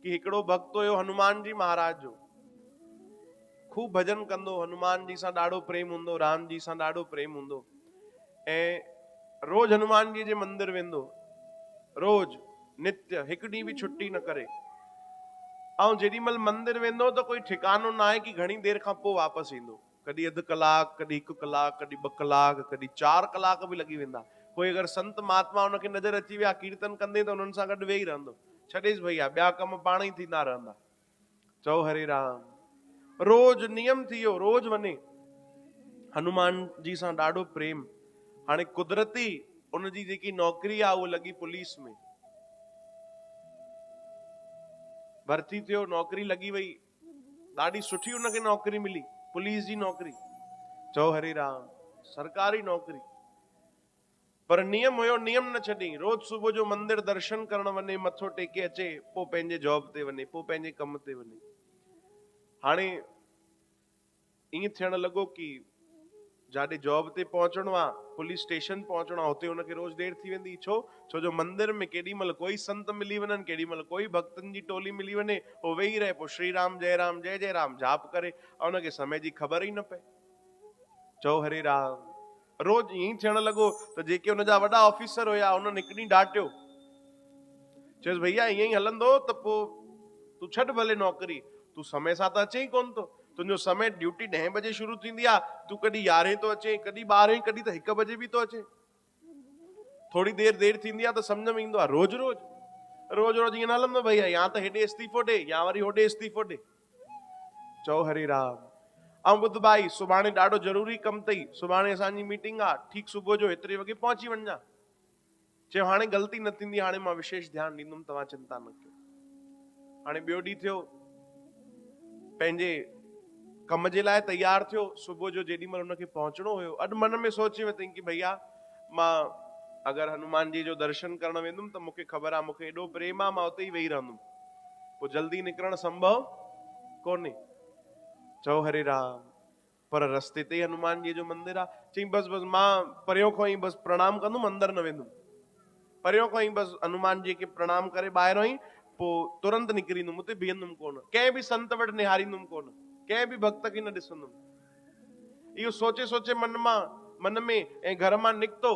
कि हिकिड़ो भक्त हुयो हनुमान जी महाराज जो, खूब भजन कंदो, हनुमान जी सां ॾाढो प्रेम हूंदो, राम जी सां ॾाढो प्रेम हूंदो, ऐं रोज हनुमान जी जे मंदिर वेंदो, रोज नित्य, हिकु ॾींहुं बि छुट्टी न करे। ऐं जेॾीमहिल मंदिर वेंदो त कोई ठिकानो न आहे कि घणी देर खां पोइ वापसि ईंदो, कॾहिं अधु कलाक, कॾहिं 1 कलाक, कॾहिं 2 कलाक, कॾहिं 4 कलाक बि लॻी वेंदा। कोई अगरि संत महात्मा हुनखे नज़र अची विया कीर्तन कंदे त हुननि सां गॾु वेही रहंदो, छॾेसि भईया, ॿिया कम पाण ई थींदा रहंदा। चओ हरे राम। रोज नियम थी वियो, रोज वञे, हनुमान जी सां ॾाढो प्रेम। हाणे कुदरती उनजी जेकी नौकरी आहे उहा लॻी पुलिस में, भर्ती थियो, नौकरी लॻी वई, ॾाढी सुठी उनखे नौकरी मिली, पुलिस जी नौकरी। चओ हरे राम, सरकारी नौकरी। पर नियम हुयो, नियम न छॾी, रोज सुबुह जो मंदिर दर्शन करण वञे, मथो टेके अचे, पोइ पंहिंजे जॉब ते वञे, पोइ पंहिंजे कम ते वञे। हाणे ईअं थियण लॻो कि जाॾे जॉब ते पहुचणो आहे, पुलिस स्टेशन पहुचणो आहे, हुते हुनखे रोज देर थी वेंदी। छो? छो जो मंदिर में केॾी महिल कोई संत मिली वञनि, केॾी महिल कोई भक्तनि जी टोली मिली वञे, पोइ वेही रहे, पोइ श्री राम जय राम जय जय राम जाप करे, ऐं हुनखे समय जी ख़बर ई न पए। चओ हरे राम। रोज ईअं थियण लॻो त जेके हुनजा वॾा ऑफिसर हुया उन्हनि हिकु ॾींहुं डांटियो, चयोसि भैया ईअं ई हलंदो त पोइ तूं छॾ भले नौकरी, तूं समय सां त अचे ई कोन थो, तुंहिंजो समय ड्यूटी 10 बजे शुरू थींदी आहे, तूं कॾहिं 11 थो अचे, कॾहिं 12, कॾहिं त 1 बजे बि थो अचे, थोड़ी देर थींदी आहे त सम्झ में ईंदो आहे। रोज रोज ईअं न हलंदो भैया, या त हेॾे इस्तीफ़ो ॾे या वरी होॾे इस्तीफ़ो ॾे। चओ हरे राम। ऐं ॿुध भाई, सुभाणे ॾाढो ज़रूरी कमु अथई, सुभाणे असांजी मीटिंग आहे, ठीकु सुबुह जो एतिरे वॻे पहुची वञा। चयो हाणे ग़लती न थींदी, हाणे मां विशेष ध्यानु ॾींदुमि, तव्हां चिंता न कयो। हाणे ॿियो ॾींहुं थियो, पंहिंजे कम जे लाइ तैयार थियो, सुबुह जो जेॾी महिल हुनखे पहुचणो हुयो, अॼु मन में सोचे वरितई कि भैया मां अगरि हनुमान जी जो दर्शन करण वेंदुमि त मूंखे ख़बर आहे, मूंखे एॾो प्रेम आहे, मां उते ई वेही रहंदुमि, पोइ जल्दी निकिरणु संभव कोन्हे। चओ हरे राम। पर रस्ते ते हनुमान जी जो मंदिर आहे, चई बस मां परियों खां ई बस प्रणाम कंदुमि, अंदर न वेंदुमि, परियों खां ई बस हनुमान जी खे प्रणाम करे ॿाहिरों ई पोइ तुरंत निकिरींदुमि, उते बीहंदुमि कोन, कंहिं बि संत वटि निहारींदुमि कोन, कंहिं बि भक्त खे न ॾिसंदुमि। इहो सोचे सोचे मन में ऐं घर मां निकितो,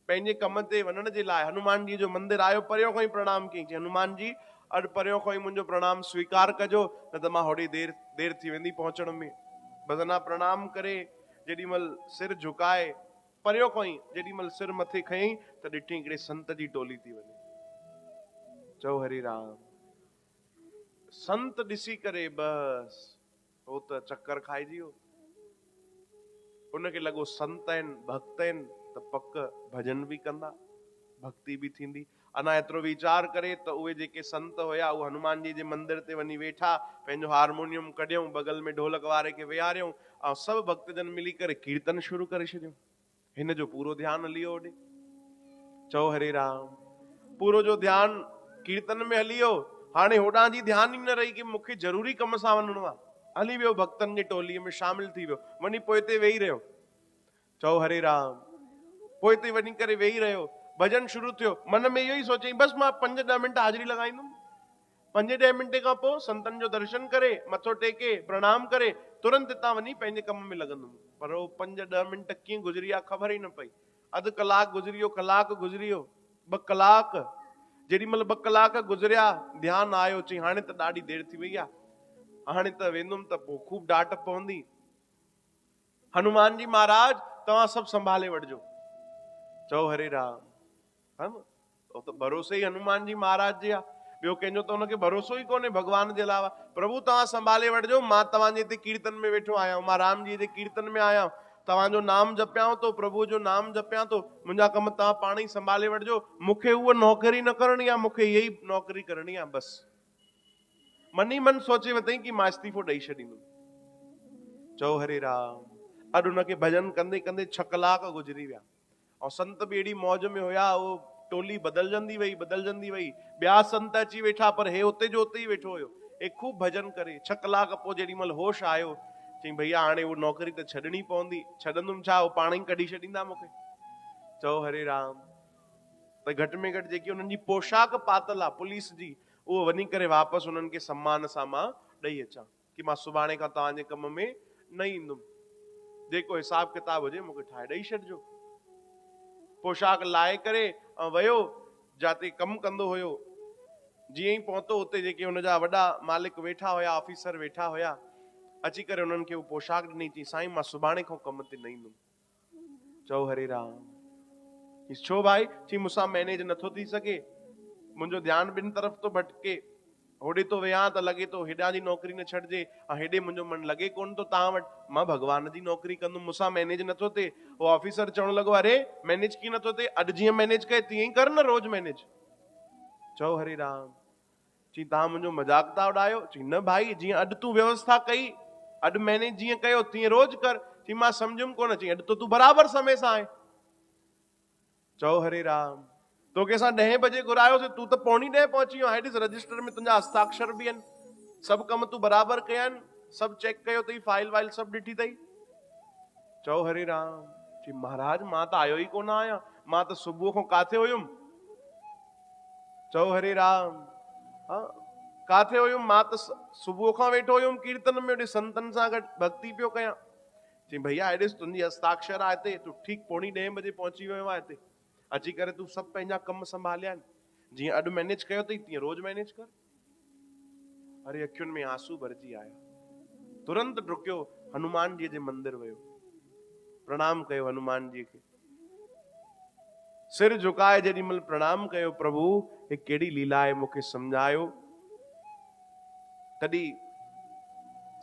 पंहिंजे कम ते वञण जे लाइ हनुमान जी जो मंदिर आयो, परियों खां ई प्रणाम कई, चई हनुमान जी अॼु परियों खां ई मुंहिंजो प्रणाम स्वीकार कजो, न त मां होॾे देर थी वेंदी पहुचण में। बस अञा प्रणाम करे जेॾी महिल सिर झुकाए परियों खां ई जेॾी महिल सिर मथे खयईं त ॾिठी हिकिड़े संत जी टोली थी वञे। चओ हरे राम। संत ॾिसी करे बस हो त चक्कर खाइजी वियो, उनखे लॻो संत आहिनि, भक्त आहिनि त पक भजन बि कंदा, भक्ति बि थींदी। अञा एतिरो वीचार करे त उहे जेके संत हुया उहे हनुमान जी जे मंदिर ते वञी वेठा, पंहिंजो हारमोनियम कढियऊं, बगल में ढोलक वारे खे विहारियऊं, ऐं सभु भक्तजन मिली करे कीर्तन शुरू करे छॾियो। हिन जो पूरो ध्यानु हली वियो होॾे। चओ हरे राम। पूरो जो ध्यानु कीर्तन में हली वियो। हाणे होॾां जी ध्यानु ई न रही कि मूंखे ज़रूरी कम सां वञिणो आहे, हली वियो भक्तनि जी टोलीअ में शामिल थी वियो, वञी पोइ हिते वेही रहियो। चओ हरे राम। पोइ हिते वञी करे वेही रहियो, भजन शुरू थियो, मन में इहो ई सोचई बस मां 5-10 मिंट हाज़िरी लॻाईंदुमि, 5-10 मिंट खां पोइ संतनि जो दर्शन करे, मथो टेके, प्रणाम करे तुरंत हितां वञी पंहिंजे कम में लॻंदुमि। पर उहो 5-10 मिंट कीअं गुज़री विया ख़बर ई न पई। अधु कलाक गुज़री वियो, कलाक गुज़री वियो, 2 कलाक। जेॾी महिल 2 कलाक गुज़रिया, ध्यानु आयो, चई हाणे त ॾाढी देर थी वई आहे, हाणे त वेंदुमि त पोइ खूब डांट पवंदी। हनुमान जी महाराज तव्हां सभु संभाले वठिजो। चओ हरे राम। हा न, तो भरोसे ई हनुमान जी महाराज जे आहे, ॿियो कंहिंजो त हुनखे भरोसो ई कोन्हे भगवान जे अलावा। प्रभु तव्हां संभाले वठिजो, मां तव्हांजे हिते कीर्तन में वेठो आहियां, मां राम जी जे कीर्तन में आहियां, तव्हांजो नाम जपियां थो, प्रभु जो नाम जपियां थो, मुंहिंजा कम तव्हां पाण ई संभाले वठिजो, मूंखे उहा नौकरी न करणी आहे, मूंखे इहा ई नौकरी करणी आहे बस। मन ई मन सोचे वरितई कि मां इस्तीफ़ो ॾेई छॾींदुमि। चओ हरे राम। अॼु हुनखे भजन कंदे कंदे 6 कलाक गुज़री विया, और संत बि एॾी मौज में हुया, वो टोली बदलजंदी वई, ॿिया संत अची वेठा, पर हे उते जो उते ई वेठो हुयो। हे खूब भजन करे 6 कलाक पोइ जेॾी महिल होश आयो, चई भैया हाणे वो नौकरी त छॾणी पवंदी, छॾंदुमि छा, वो पाण ई कढी छॾींदा मूंखे। चओ हरे राम। त घटि में घटि जेकी हुननि जी पोशाक पातल आहे पुलिस जी, उहो वञी करे वापसि उन्हनि खे सम्मान सां मां ॾेई अचां कि मां सुभाणे खां तव्हांजे कम में न ईंदुमि, जेको हिसाब किताब हुजे मूंखे ठाहे ॾेई छॾिजो। पोशाक लाहे करे वियो जाते कमु कंदो हुयो। जीअं ई पहुतो उते जेके हुनजा वॾा मालिक वेठा हुया, ऑफिसर वेठा हुया, अची करे उन्हनि खे उहो पोशाक ॾिनी, चई साईं मां सुभाणे खां कम ते न ईंदुमि। चओ हरे राम। छो भाई? चई मूंसां मैनेज नथो थी सघे, मुंहिंजो ध्यानु ॿिनि तरफ़ तो भटके, होॾे तो वियां त लॻे तो हेॾां जी नौकिरी न छॾिजे, ऐं हेॾे मुंहिंजो मन लॻे कोन तो तव्हां वटि, मां भॻवान जी नौकिरी कंदुमि, मूंसां मैनेज नथो थिए। उहो ऑफिसर चवण लॻो, अरे मैनेज कीअं नथो थिए? अॼु जीअं मैनेज कए तीअं ई कर न रोज मैनेज। चओ हरे राम। चई तव्हां मुंहिंजो मजाक था उॾायो? चई न भाई, जीअं अॼु तूं व्यवस्था कई, अॼु मैनेज जीअं कयो तीअं रोज कर। चई मां सम्झुमि कोन। चई अॼु तो तूं बराबरि समय सां आहे। चओ हरे राम। तोखे असां 10 बजे घुरायोसीं, तूं त 9:45 पहुची वियो। हेॾिस रजिस्टर में तुंहिंजा हस्ताक्षर बि आहिनि, सभु कम तूं बराबरि कया आहिनि, सभु चेक कयो अथई, फाइल वाइल सभु ॾिठी अथई। चओ हरे राम। चई महाराज मां त आयो ई कोन आहियां, मां त सुबुह खां काथे हुयुमि? चओ हरे राम। हाँ काथे हुयुमि? मां त सुबुह खां वेठो हुयुमि कीर्तन में, संतनि सां गॾु भक्ति पियो कयां। चई भैया हेॾिस तुंहिंजी हस्ताक्षर आहे हिते, तूं ठीक 9:45 बजे पहुची वियो आहे हिते, अची करे तूं सभु पंहिंजा कम संभालिया आहिनि, जीअं अॼु मैनेज कयो अथई तीअं रोज मैनेज कर। अरे अखियुनि में आंसू भरिजी आया। तुरंत डुकियो हनुमान जी जे मंदिर वियो, प्रणाम कयो हनुमान जी खे, सिर झुकाए जेॾी महिल प्रणाम कयो, प्रभु हे कहिड़ी लीला आहे मूंखे सम्झायो। तॾहिं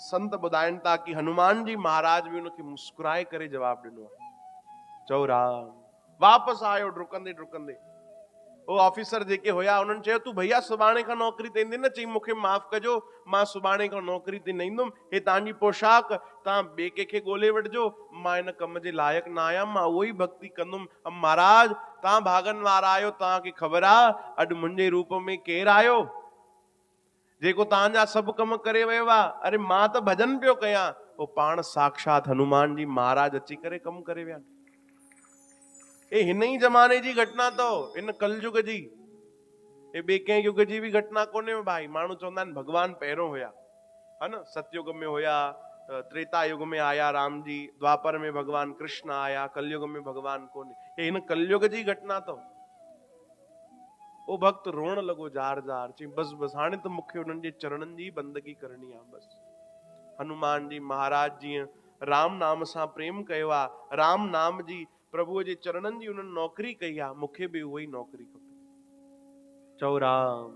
संत ॿुधाइनि था कि हनुमान जी महाराज बि उनखे मुस्कुराए करे जवाब ॾिनो आहे। चओ राम। वापसि आयो डुकंदे डुकंदे। वो ऑफिसर जेके हुया उन्हनि चयो तूं भैया सुभाणे खां नौकरी ते ईंदे न? चई मूंखे माफ़ कजो, मां सुभाणे खां नौकरी ते न ईंदुमि, हे तव्हांजी पोशाक तव्हां ॿिए कंहिंखे ॻोल्हे वठिजो, मां हिन कम जे लाइक़ु न आहियां, मां उहो ई भक्ति कंदुमि। महाराज तव्हां भागनि वारा आहियो, तव्हांखे ख़बर आहे अॼु मुंहिंजे रूप में केरु आयो जेको तव्हांजा सभु कम करे वियो आहे? अरे मां त भजन पियो कयां, वो पाण साक्षात हनुमान जी महाराज अची करे कमु करे विया। ए हिन ई ज़माने जी घटना अथव, इन कलयुग जी, ए ॿिए कंहिं युग जी बि घटना कोन्हे भाई। माण्हू चवंदा आहिनि भॻवान पहिरियों हुया, है न, सतयुग में हुया, त्रेता युग में आया राम जी, द्वापर में भगवान कृष्ण आया, कलयुग में भगवान कोन्हे। हे हिन कलयुग जी घटना अथव। वो भक्त रोअण लॻो जार जार, चई बस बस हाणे त मूंखे उन्हनि जे चरणनि जी बंदगी करणी आहे बस। हनुमान जी महाराज जीअं राम नाम सां प्रेम कयो आहे, राम नाम जी प्रभुअ जे चरणनि जी उन्हनि नौकरी कई आहे, मूंखे बि उहो ई नौकरी खपे। चओ राम।